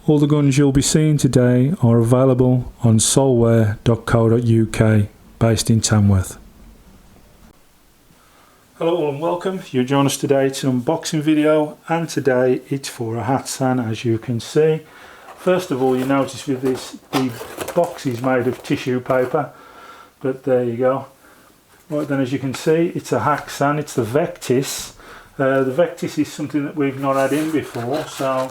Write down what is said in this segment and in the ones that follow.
All the guns you'll be seeing today are available on solware.co.uk, based in Tamworth. Hello and welcome. You join us today to an unboxing video, and today it's for a Hatsan, as you can see. First of all, you notice with this, the box is made of tissue paper, but there you go. Right then, as you can see, it's a Hatsan, it's the Vectis. The Vectis is something that we've not had in before, so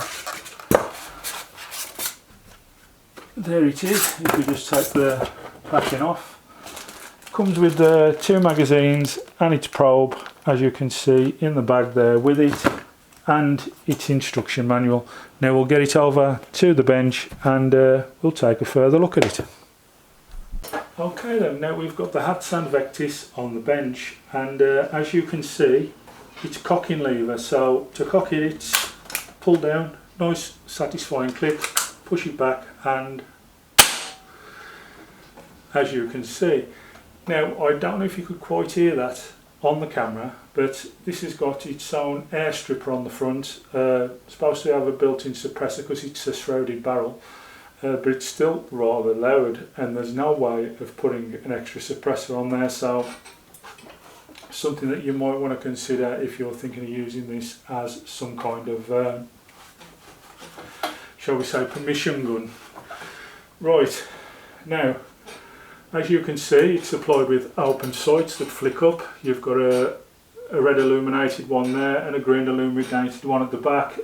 there it is. If we just take the packing off, comes with two magazines and its probe, as you can see in the bag there with it, and its instruction manual. Now we'll get it over to the bench and we'll take a further look at it. Okay then, now we've got the Hatsan Vectis on the bench, and as you can see, it's cocking lever. So to cock it, it's pull down, nice satisfying click, push it back, and as you can see. Now I don't know if you could quite hear that on the camera, but this has got its own air stripper on the front. Supposed to have a built-in suppressor because it's a shrouded barrel, but it's still rather loud, and there's no way of putting an extra suppressor on there, so something that you might want to consider if you're thinking of using this as some kind of shall we say permission gun. Right, now as you can see, it's supplied with open sights that flick up. You've got a red illuminated one there and a green illuminated one at the back.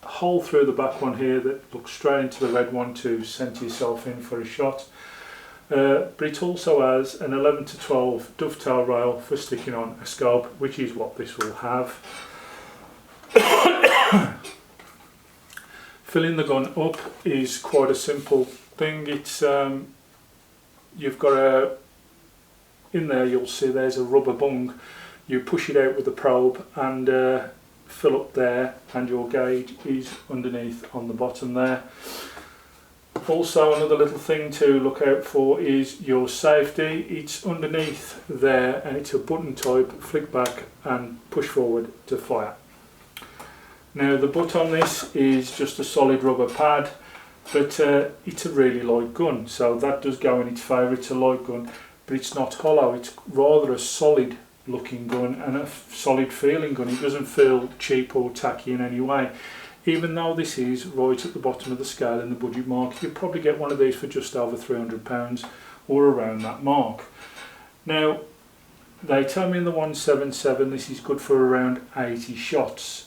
Hole through the back one here that looks straight into the red one to center yourself in for a shot. But it also has an 11 to 12 dovetail rail for sticking on a scope, which is what this will have. Filling the gun up is quite a simple thing. It's you've got in there you'll see there's a rubber bung. You push it out with the probe and fill up there, and your gauge is underneath on the bottom there. Also, another little thing to look out for is your safety. It's underneath there and it's a button type, flick back and push forward to fire. Now the butt on this is just a solid rubber pad, but it's a really light gun, so that does go in its favour. It's a light gun, but it's not hollow. It's rather a solid looking gun and a solid feeling gun. It doesn't feel cheap or tacky in any way. Even though this is right at the bottom of the scale in the budget market, you'll probably get one of these for just over £300 or around that mark. Now they tell me in the 177 this is good for around 80 shots.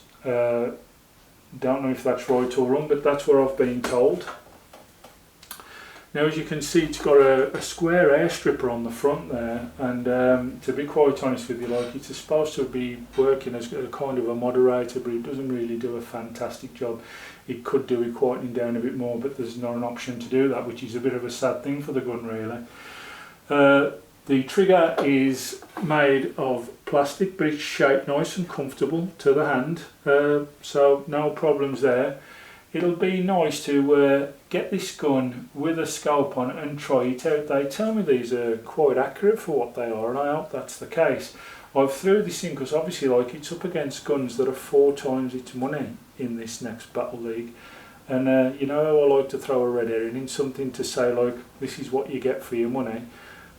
Don't know if that's right or wrong, but that's what I've been told. Now as you can see, it's got a square air stripper on the front there, and to be quite honest with you, like, it's supposed to be working as a kind of a moderator, but it doesn't really do a fantastic job. It could do it quietening down a bit more, but there's not an option to do that, which is a bit of a sad thing for the gun really. The trigger is made of plastic, but it's shaped nice and comfortable to the hand, so no problems there. It'll be nice to get this gun with a scope on it and try it out. They tell me these are quite accurate for what they are, and I hope that's the case. I've threw this in because obviously, like, it's up against guns that are 4 times its money in this next Battle League, and you know how I like to throw a red herring in, something to say like, this is what you get for your money.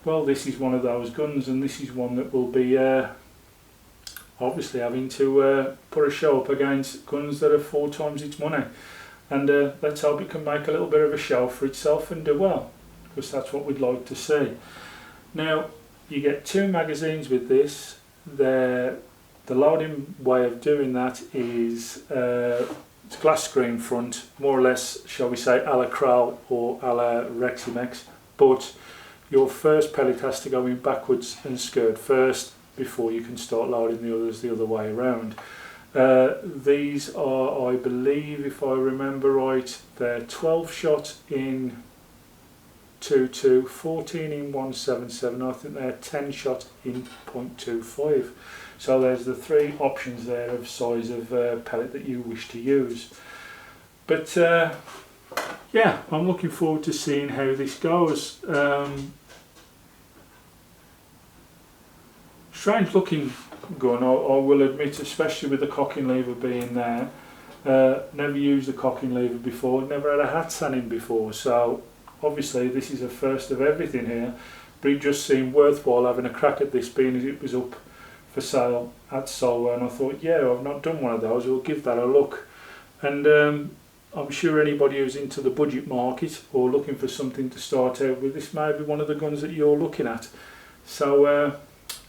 Well, this is one of those guns, and this is one that will be obviously having to put a show up against guns that are 4 times its money, and let's hope it can make a little bit of a show for itself and do well, because that's what we'd like to see. Now you get 2 magazines with this. The loading way of doing that is it's glass screen front, more or less, shall we say, a la Kral or a la Reximex, but your first pellet has to go in backwards and skirt first before you can start loading the others the other way around. These are, I believe, if I remember right, they're 12 shot in 2.2, 14 in 177, I think they're 10 shot in .25. So there's the 3 options there of size of pellet that you wish to use. But yeah, I'm looking forward to seeing how this goes. Strange looking gun, I will admit, especially with the cocking lever being there. Never used a cocking lever before, never had a Hatsan in before, so obviously this is a first of everything here, but it just seemed worthwhile having a crack at this, being as it was up for sale at Solway, and I thought, yeah, I've not done one of those, we'll give that a look. And I'm sure anybody who's into the budget market or looking for something to start out with, this may be one of the guns that you're looking at. So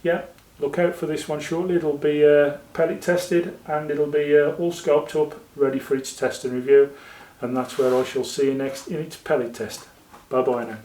yeah, look out for this one shortly. It'll be pellet tested, and it'll be all scoped up, ready for its test and review, and that's where I shall see you next in its pellet test. Bye bye now.